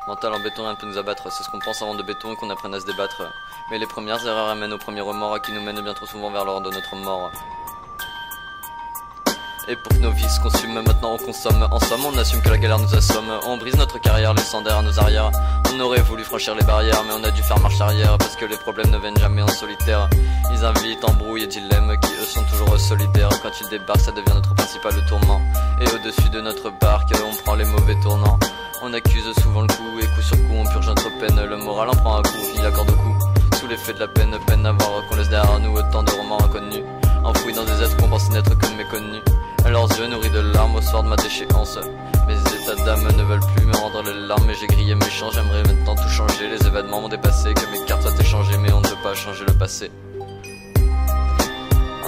Mental en béton, rien ne peut nous abattre. C'est ce qu'on pense avant de béton et qu'on apprenne à se débattre. Mais les premières erreurs amènent aux premiers remords, à qui nous mènent bien trop souvent vers l'heure de notre mort. Et pour que nos vies se consument, maintenant on consomme. En somme, on assume que la galère nous assomme. On brise notre carrière, laissant derrière nos arrières. On aurait voulu franchir les barrières, mais on a dû faire marche arrière, parce que les problèmes ne viennent jamais en solitaire. Ils invitent embrouilles et dilemmes qui eux sont toujours solidaires. Quand ils débarquent, ça devient notre principal tourment. Et au-dessus de notre barque, on prend les mauvais tournants. On accuse souvent le coup, et coup sur coup on purge notre peine. Le moral en prend un coup, il accorde au coup. Sous l'effet de la peine à voir qu'on laisse derrière nous autant de romans inconnus, enfouis dans des êtres qu'on pensait n'être que méconnus. Leurs yeux nourris de larmes au soir de ma déchéance. Mes états d'âme ne veulent plus me rendre les larmes, et j'ai grillé mes champs. J'aimerais maintenant tout changer, les événements m'ont dépassé, que mes cartes soient échangées, mais on ne peut pas changer le passé.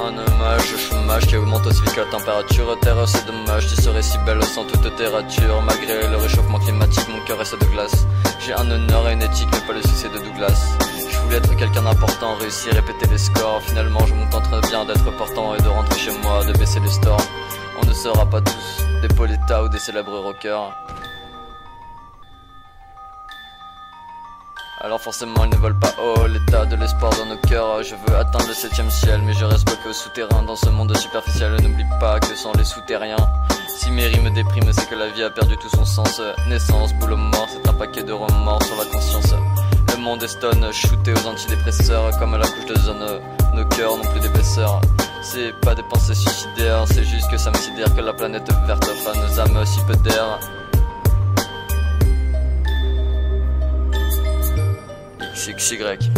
Un hommage au chômage qui augmente aussi vite que la température. Terre, c'est dommage, tu serais si belle sans toute tes ratures. Malgré le réchauffement climatique, mon cœur reste de glace. J'ai un honneur et une éthique, mais pas le succès de Douglas. Je voulais être quelqu'un d'important, réussir, répéter les scores. Finalement je me tente bien d'être portant et de rentrer chez moi, de baisser les stores. On ne sera pas tous des Pauletta ou des célèbres rockers. Alors forcément ils ne veulent pas haut l'état de l'espoir dans nos cœurs. Je veux atteindre le 7ème ciel, mais je reste bloqué au souterrain dans ce monde superficiel. N'oublie pas que sans les souterrains, si mes rimes dépriment, c'est que la vie a perdu tout son sens. Naissance, boulot, mort, c'est un paquet de remords sur la conscience. Le monde est stone, shooté aux antidépresseurs, comme à la couche d'ozone. Nos cœurs n'ont plus d'épaisseur. C'est pas des pensées suicidaires, c'est juste que ça me sidère que la planète verte offre à nos âmes si peu d'air. XXY.